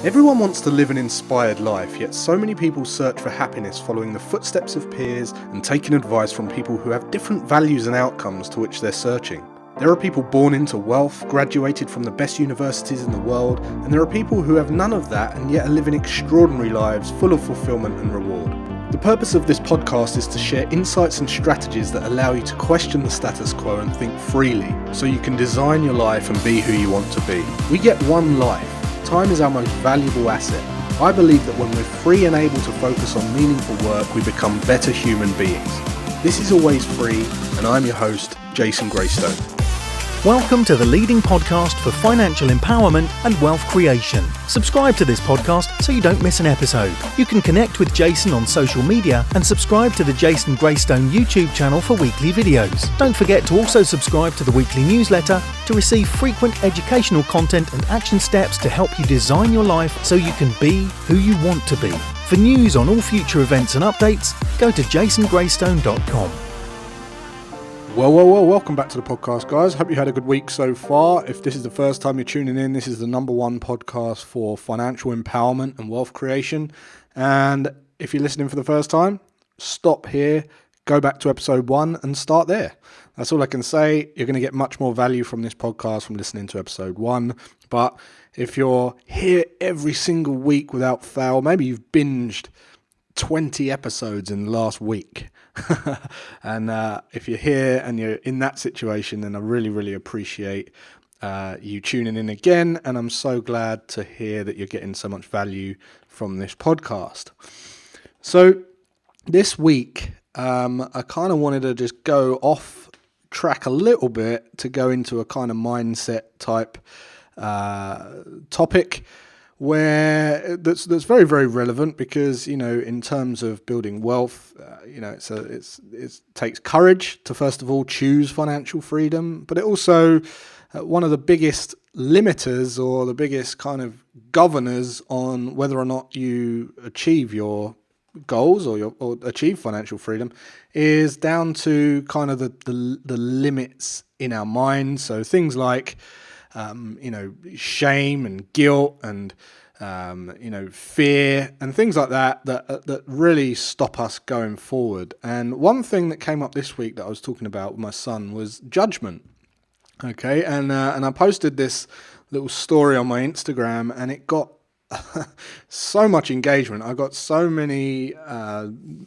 Everyone wants to live an inspired life, yet so many people search for happiness following the footsteps of peers and taking advice from people who have different values and outcomes to which they're searching. There are people born into wealth, graduated from the best universities in the world, and there are people who have none of that and yet are living extraordinary lives full of fulfillment and reward. The purpose of this podcast is to share insights and strategies that allow you to question the status quo and think freely, so you can design your life and be who you want to be. We get one life. Time is our most valuable asset. I believe that when we're free and able to focus on meaningful work, we become better human beings. This is Always Free, and I'm your host, Jason Graystone. Welcome to the leading podcast for financial empowerment and wealth creation. Subscribe to this podcast so you don't miss an episode. You can connect with Jason on social media and subscribe to the Jason Graystone YouTube channel for weekly videos. Don't forget to also subscribe to the weekly newsletter to receive frequent educational content and action steps to help you design your life so you can be who you want to be. For news on all future events and updates, go to jasongraystone.com. Well, welcome back to the podcast, guys. Hope you had a good week so far. If this is the first time you're tuning in, this is the number one podcast for financial empowerment and wealth creation. And if you're listening for the first time, stop here, go back to episode 1 and start there. That's all I can say. You're going to get much more value from this podcast from listening to episode 1. But if you're here every single week without fail, maybe you've binged 20 episodes in the last week. And if you're here and you're in that situation, then I really appreciate you tuning in again. And I'm so glad to hear that you're getting so much value from this podcast. So this week, I kind of wanted to just go off track a little bit to go into a kind of mindset type topic where that's very relevant because, you know, in terms of building wealth, it takes courage to first of all choose financial freedom, but it also one of the biggest limiters or the biggest kind of governors on whether or not you achieve your goals or achieve financial freedom is down to kind of the limits in our mind. So things like shame and guilt and, fear and things like that really stop us going forward. And one thing that came up this week that I was talking about with my son was judgment. Okay. And I posted this little story on my Instagram and it got so much engagement. I got so many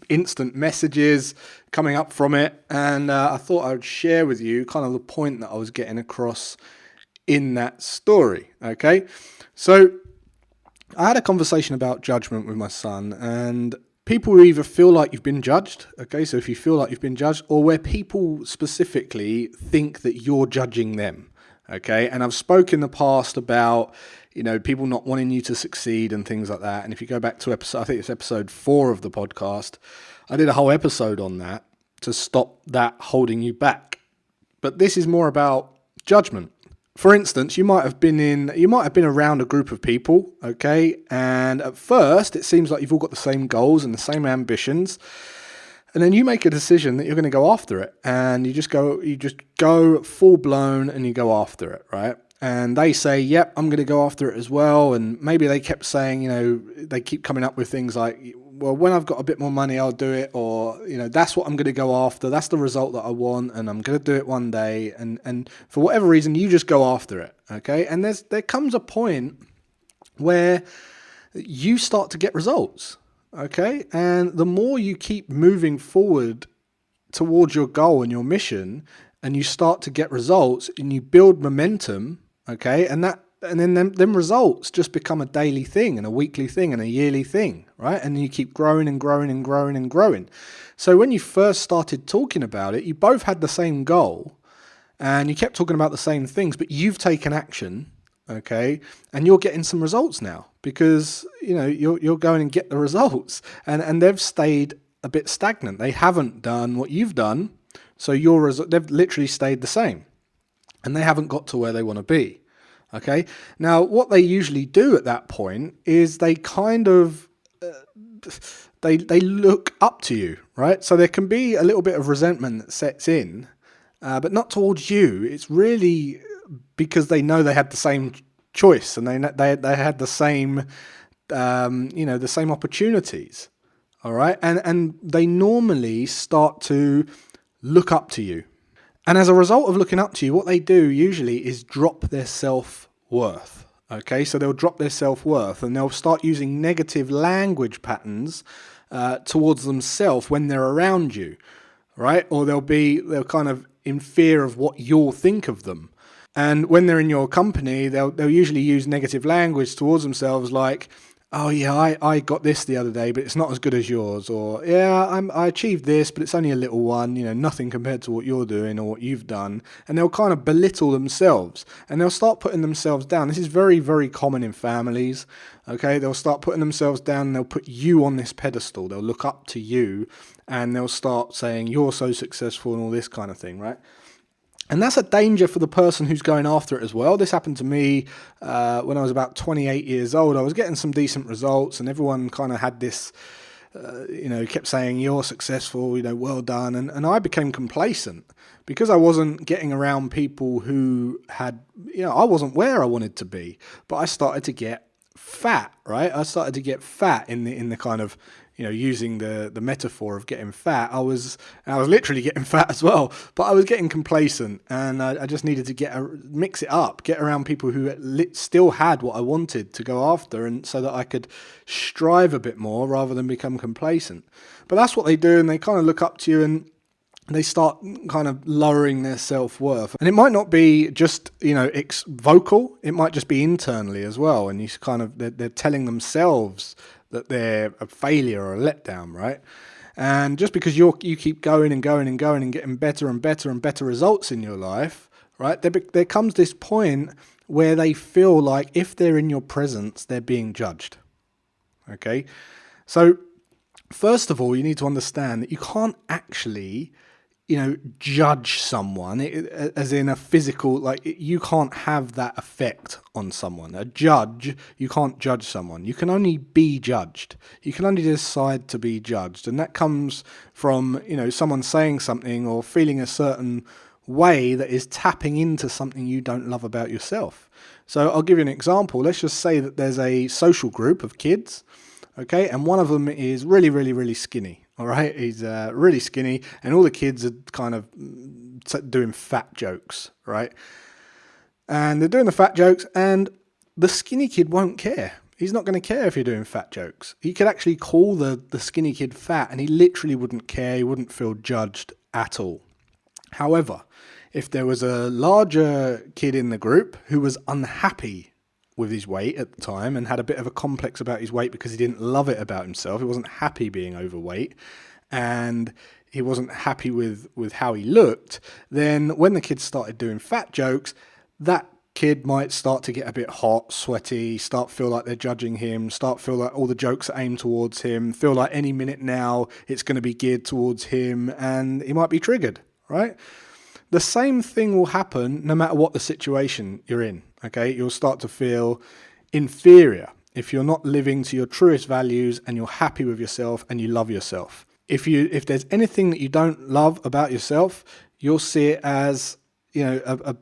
instant messages coming up from it. And I thought I would share with you kind of the point that I was getting across in that story. Okay. So I had a conversation about judgment with my son, and people who either feel like you've been judged. Okay. So if you feel like you've been judged, or where people specifically think that you're judging them. Okay. And I've spoken in the past about, people not wanting you to succeed and things like that. And if you go back to I think it's episode 4 of the podcast, I did a whole episode on that to stop that holding you back. But this is more about judgment. For instance, you might have been around a group of people, okay? And at first, it seems like you've all got the same goals and the same ambitions. And then you make a decision that you're going to go after it. And you just go full blown and you go after it, right? And they say, yep, I'm going to go after it as well. And maybe they kept saying, they keep coming up with things like, well, when I've got a bit more money, I'll do it. Or, that's what I'm going to go after. That's the result that I want. And I'm going to do it one day. And for whatever reason, you just go after it. Okay. And there comes a point where you start to get results. Okay. And the more you keep moving forward towards your goal and your mission, and you start to get results and you build momentum. Okay. And then them results just become a daily thing and a weekly thing and a yearly thing, right? And you keep growing and growing and growing and growing. So when you first started talking about it, you both had the same goal and you kept talking about the same things, but you've taken action, okay? And you're getting some results now because, you're going and get the results and they've stayed a bit stagnant. They haven't done what you've done. So they've literally stayed the same and they haven't got to where they want to be. Okay. Now, what they usually do at that point is they kind of they look up to you, right? So there can be a little bit of resentment that sets in, but not towards you. It's really because they know they had the same choice, and they had the same, the same opportunities. All right, and they normally start to look up to you, and as a result of looking up to you, what they do usually is drop their self-worth. Okay, so they'll drop their self-worth and they'll start using negative language patterns towards themselves when they're around you, right? Or they'll kind of in fear of what you'll think of them. And when they're in your company, they'll usually use negative language towards themselves, like, oh yeah, I got this the other day, but it's not as good as yours. Or yeah, I achieved this, but it's only a little one, nothing compared to what you're doing or what you've done. And they'll kind of belittle themselves and they'll start putting themselves down. This is very, very common in families. Okay, they'll start putting themselves down and they'll put you on this pedestal. They'll look up to you and they'll start saying you're so successful and all this kind of thing, right? And that's a danger for the person who's going after it as well. This happened to me when I was about 28 years old. I was getting some decent results and everyone kind of had this, kept saying, you're successful, well done. And I became complacent because I wasn't getting around people who had, I wasn't where I wanted to be. But I started to get fat, right? I started to get fat in the kind of, using the metaphor of getting fat. I was literally getting fat as well, but I was getting complacent and I just needed to mix it up, get around people who still had what I wanted to go after, and so that I could strive a bit more rather than become complacent. But that's what they do, and they kind of look up to you and they start kind of lowering their self-worth. And it might not be just, vocal, it might just be internally as well. And they're telling themselves that they're a failure or a letdown, right? And just because you keep going and going and going and getting better and better and better results in your life, right? There comes this point where they feel like if they're in your presence, they're being judged. Okay? So first of all, you need to understand that you can't actually judge someone, as in a physical, like you can't have that effect on someone. A judge, you can't judge someone. You can only be judged. You can only decide to be judged. And that comes from, someone saying something or feeling a certain way that is tapping into something you don't love about yourself. So I'll give you an example. Let's just say that there's a social group of kids, okay, and one of them is really, really, really skinny. All right, he's really skinny, and all the kids are kind of doing fat jokes, right? And they're doing the fat jokes, and the skinny kid won't care. He's not going to care if you're doing fat jokes. He could actually call the skinny kid fat, and he literally wouldn't care. He wouldn't feel judged at all. However, if there was a larger kid in the group who was unhappy with his weight at the time and had a bit of a complex about his weight because he didn't love it about himself. He wasn't happy being overweight and he wasn't happy with how he looked. Then when the kids started doing fat jokes, that kid might start to get a bit hot, sweaty, start feel like they're judging him, start feel like all the jokes are aimed towards him, feel like any minute now it's going to be geared towards him, and he might be triggered, right? The same thing will happen no matter what the situation you're in, okay? You'll start to feel inferior if you're not living to your truest values and you're happy with yourself and you love yourself. If there's anything that you don't love about yourself, you'll see it as, a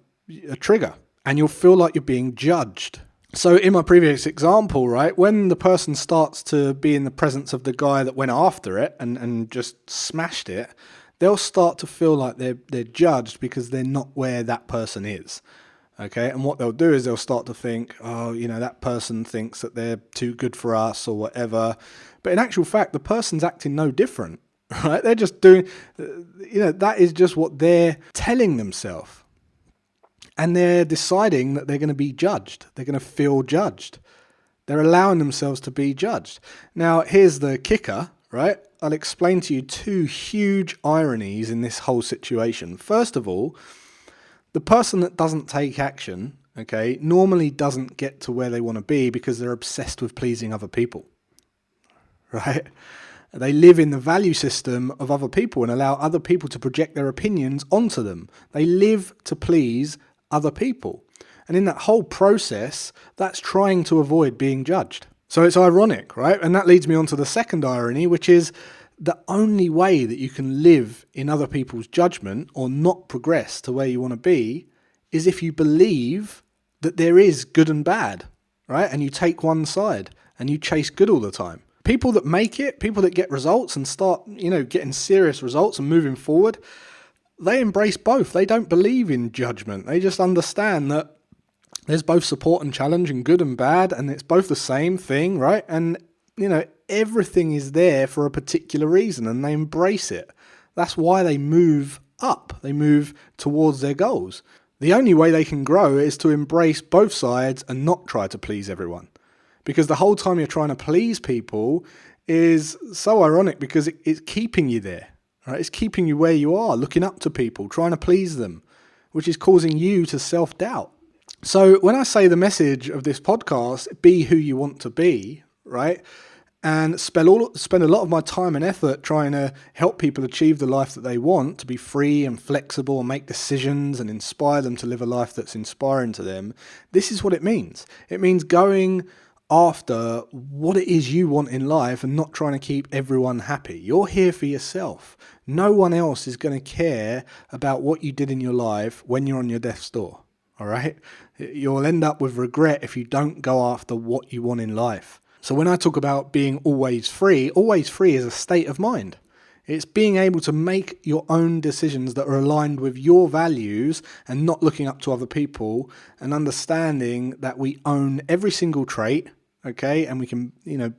trigger, and you'll feel like you're being judged. So in my previous example, right, when the person starts to be in the presence of the guy that went after it and just smashed it, they'll start to feel like they're judged because they're not where that person is. Okay, and what they'll do is they'll start to think, oh, that person thinks that they're too good for us or whatever. But in actual fact, the person's acting no different, right? They're just doing, that is just what they're telling themselves. And they're deciding that they're going to be judged. They're going to feel judged. They're allowing themselves to be judged. Now, here's the kicker, right? I'll explain to you two huge ironies in this whole situation. First of all, the person that doesn't take action, okay, normally doesn't get to where they want to be because they're obsessed with pleasing other people, right? They live in the value system of other people and allow other people to project their opinions onto them. They live to please other people. And in that whole process, that's trying to avoid being judged. So it's ironic, right? And that leads me on to the second irony, which is the only way that you can live in other people's judgment or not progress to where you want to be is if you believe that there is good and bad, right? And you take one side and you chase good all the time. People that make it, people that get results and start, getting serious results and moving forward, they embrace both. They don't believe in judgment. They just understand that there's both support and challenge and good and bad, and it's both the same thing, right? And, everything is there for a particular reason, and they embrace it. That's why they move up. They move towards their goals. The only way they can grow is to embrace both sides and not try to please everyone. Because the whole time you're trying to please people is so ironic, because it's keeping you there, right? It's keeping you where you are, looking up to people, trying to please them, which is causing you to self-doubt. So when I say the message of this podcast, be who you want to be, right? And spend a lot of my time and effort trying to help people achieve the life that they want, to be free and flexible and make decisions and inspire them to live a life that's inspiring to them. This is what it means. It means going after what it is you want in life and not trying to keep everyone happy. You're here for yourself. No one else is going to care about what you did in your life when you're on your death's door. All right? You'll end up with regret if you don't go after what you want in life. So when I talk about being always free is a state of mind. It's being able to make your own decisions that are aligned with your values and not looking up to other people, and understanding that we own every single trait, okay? And we can,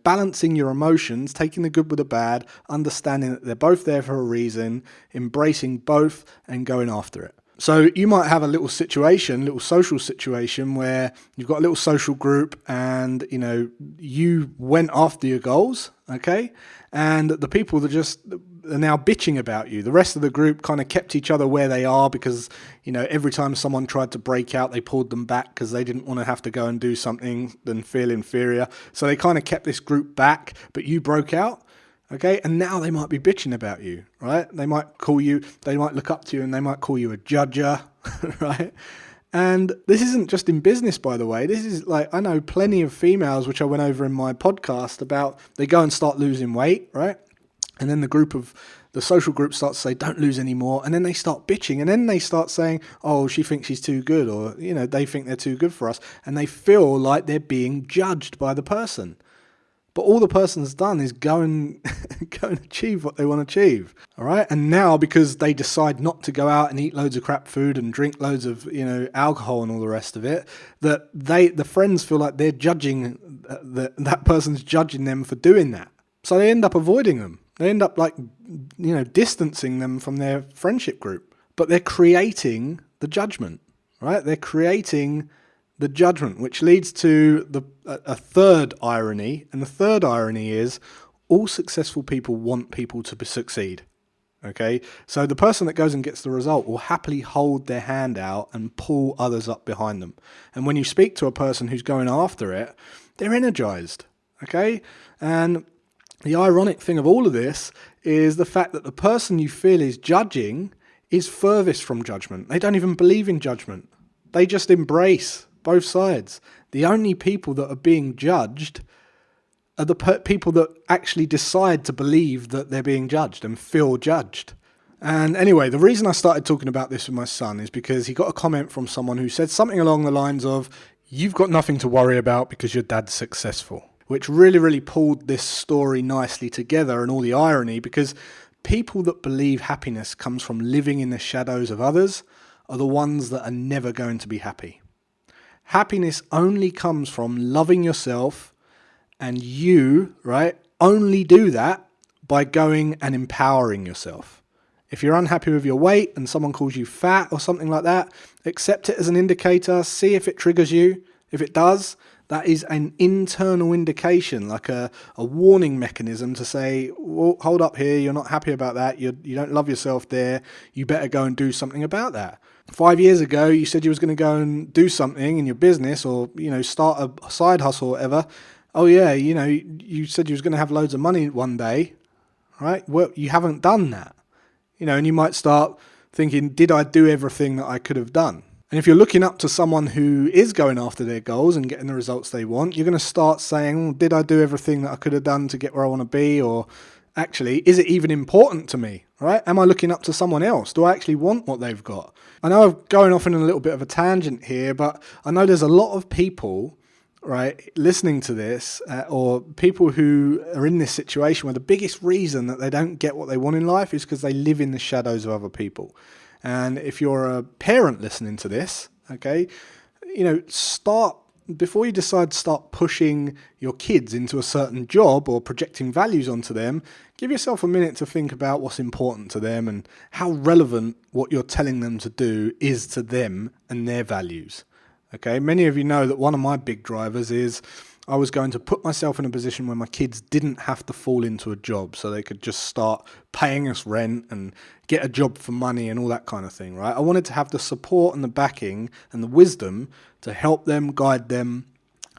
balancing your emotions, taking the good with the bad, understanding that they're both there for a reason, embracing both and going after it. So you might have a little social situation where you've got a little social group and, you went after your goals, okay? And the people that just are now bitching about you. The rest of the group kind of kept each other where they are because, every time someone tried to break out, they pulled them back because they didn't want to have to go and do something and feel inferior. So they kind of kept this group back, but you broke out. Okay, and now they might be bitching about you, right? They might look up to you and they might call you a judger, right? And this isn't just in business, by the way. This is I know plenty of females, which I went over in my podcast about, they go and start losing weight, right? And then the social group starts to say, don't lose any more. And then they start bitching. And then they start saying, oh, she thinks she's too good, or, they think they're too good for us. And they feel like they're being judged by the person. But all the person's done is go and achieve what they want to achieve, all right? And now, because they decide not to go out and eat loads of crap food and drink loads of, alcohol and all the rest of it, that the friends feel like they're judging, that person's judging them for doing that. So they end up avoiding them. They end up distancing them from their friendship group. But they're creating the judgment, right? They're creating the judgment, which leads to a third irony. And the third irony is all successful people want people to succeed. Okay, so the person that goes and gets the result will happily hold their hand out and pull others up behind them. And when you speak to a person who's going after it, they're energized. Okay, and the ironic thing of all of this is the fact that the person you feel is judging is furthest from judgment. They don't even believe in judgment. They just embrace both sides. The only people that are being judged are the people that actually decide to believe that they're being judged and feel judged. And anyway, the reason I started talking about this with my son is because he got a comment from someone who said something along the lines of, you've got nothing to worry about because your dad's successful, which really, really pulled this story nicely together and all the irony, because people that believe happiness comes from living in the shadows of others are the ones that are never going to be happy. Happiness only comes from loving yourself, and you, right, only do that by going and empowering yourself. If you're unhappy with your weight and someone calls you fat or something like that, accept it as an indicator, see if it triggers you. If it does, that is an internal indication, like a warning mechanism to say, well, hold up here, you're not happy about that, you don't love yourself there, you better go and do something about that. 5 years ago, you said you was going to go and do something in your business or, start a side hustle or whatever. Oh yeah, you said you was going to have loads of money one day, right? Well, you haven't done that. And you might start thinking, did I do everything that I could have done? And if you're looking up to someone who is going after their goals and getting the results they want, you're going to start saying, well, did I do everything that I could have done to get where I want to be? Or actually, is it even important to me, right? Am I looking up to someone else? Do I actually want what they've got? I know I'm going off in a little bit of a tangent here, but I know there's a lot of people, right, listening to this, or people who are in this situation where the biggest reason that they don't get what they want in life is because they live in the shadows of other people. And if you're a parent listening to this, okay, before you decide to start pushing your kids into a certain job or projecting values onto them, give yourself a minute to think about what's important to them and how relevant what you're telling them to do is to them and their values. Okay, many of you know that one of my big drivers is I was going to put myself in a position where my kids didn't have to fall into a job, so they could just start paying us rent and get a job for money and all that kind of thing, right? I wanted to have the support and the backing and the wisdom to help them, guide them,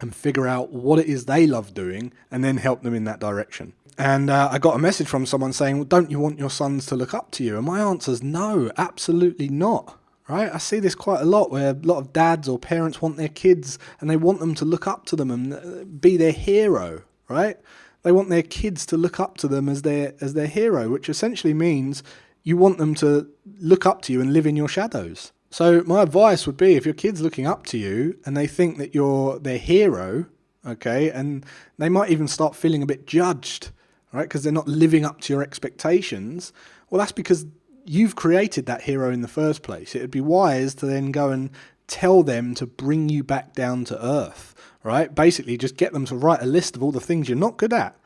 and figure out what it is they love doing and then help them in that direction. And I got a message from someone saying, well, don't you want your sons to look up to you? And my answer is no, absolutely not. Right? I see this quite a lot where a lot of dads or parents want their kids and they want them to look up to them and be their hero, right? They want their kids to look up to them as their hero, which essentially means you want them to look up to you and live in your shadows. So my advice would be, if your kid's looking up to you and they think that you're their hero, okay, and they might even start feeling a bit judged, right, because they're not living up to your expectations, well, that's because you've created that hero in the first place. It would be wise to then go and tell them to bring you back down to earth, right? Basically, just get them to write a list of all the things you're not good at,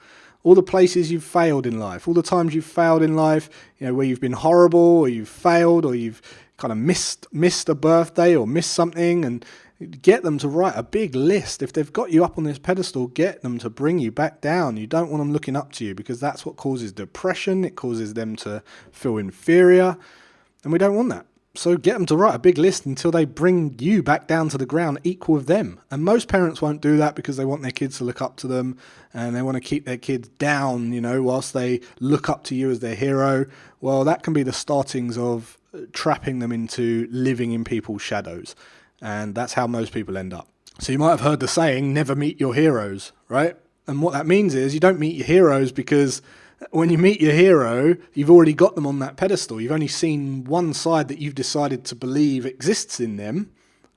all the places you've failed in life, all the times you've failed in life, where you've been horrible or you've failed or you've kind of missed a birthday or missed something, and get them to write a big list. If they've got you up on this pedestal, get them to bring you back down. You don't want them looking up to you, because that's what causes depression. It causes them to feel inferior, and we don't want that. So get them to write a big list until they bring you back down to the ground equal with them. And most parents won't do that because they want their kids to look up to them and they want to keep their kids down, whilst they look up to you as their hero. Well, that can be the startings of trapping them into living in people's shadows. And that's how most people end up. So you might have heard the saying, never meet your heroes, right? And what that means is you don't meet your heroes because when you meet your hero, you've already got them on that pedestal. You've only seen one side that you've decided to believe exists in them,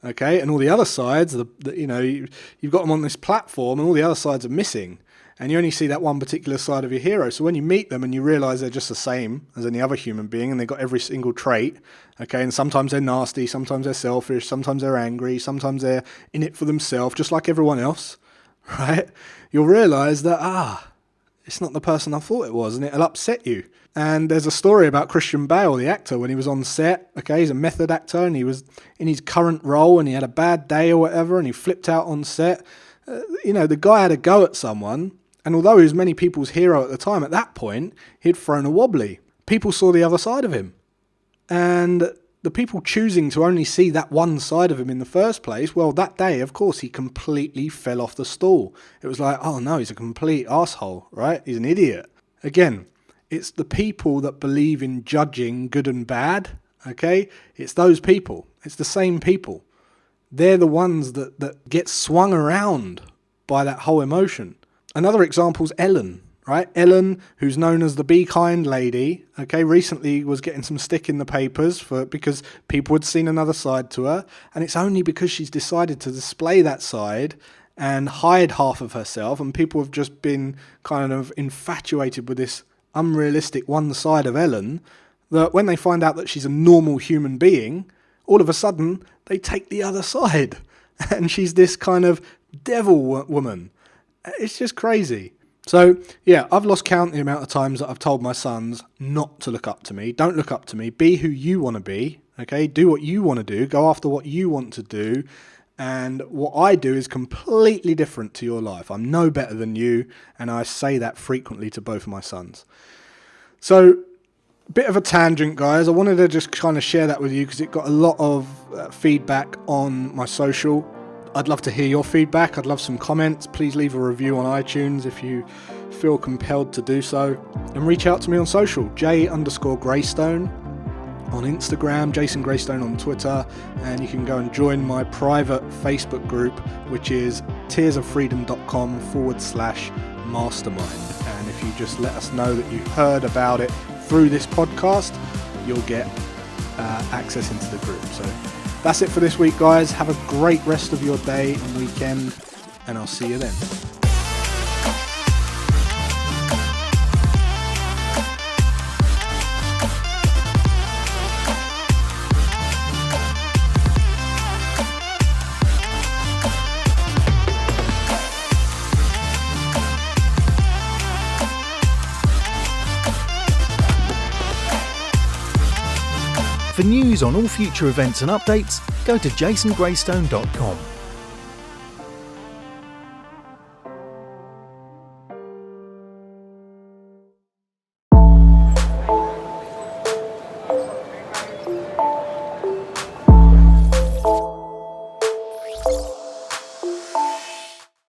okay? And all the other sides, you've got them on this platform and all the other sides are missing. And you only see that one particular side of your hero. So when you meet them and you realise they're just the same as any other human being and they've got every single trait, okay, and sometimes they're nasty, sometimes they're selfish, sometimes they're angry, sometimes they're in it for themselves, just like everyone else, right? You'll realise that, it's not the person I thought it was, and it'll upset you. And there's a story about Christian Bale, the actor, when he was on set, okay, he's a method actor, and he was in his current role, and he had a bad day or whatever, and he flipped out on set. The guy had a go at someone, and although he was many people's hero at the time, at that point, he'd thrown a wobbly. People saw the other side of him. And the people choosing to only see that one side of him in the first place, well, that day, of course, he completely fell off the stool. It was like, oh no, he's a complete asshole, right? He's an idiot. Again, it's the people that believe in judging good and bad, okay? It's those people. It's the same people. They're the ones that get swung around by that whole emotion. Another example is Ellen, right? Ellen, who's known as the Be Kind lady, okay, recently was getting some stick in the papers because people had seen another side to her, and it's only because she's decided to display that side and hide half of herself, and people have just been kind of infatuated with this unrealistic one side of Ellen, that when they find out that she's a normal human being, all of a sudden they take the other side, and she's this kind of devil woman. It's just crazy. So, yeah, I've lost count the amount of times that I've told my sons not to look up to me. Don't look up to me. Be who you want to be, okay? Do what you want to do. Go after what you want to do. And what I do is completely different to your life. I'm no better than you, and I say that frequently to both of my sons. So, bit of a tangent, guys. I wanted to just kind of share that with you because it got a lot of feedback on my social. I'd love to hear your feedback. I'd love some comments. Please leave a review on iTunes if you feel compelled to do so. And reach out to me on social, J_Graystone on Instagram, Jason Graystone on Twitter. And you can go and join my private Facebook group, which is tearsofreedom.com/mastermind. And if you just let us know that you heard about it through this podcast, you'll get access into the group. So that's it for this week, guys. Have a great rest of your day and weekend, and I'll see you then. For news on all future events and updates, go to jasongraystone.com.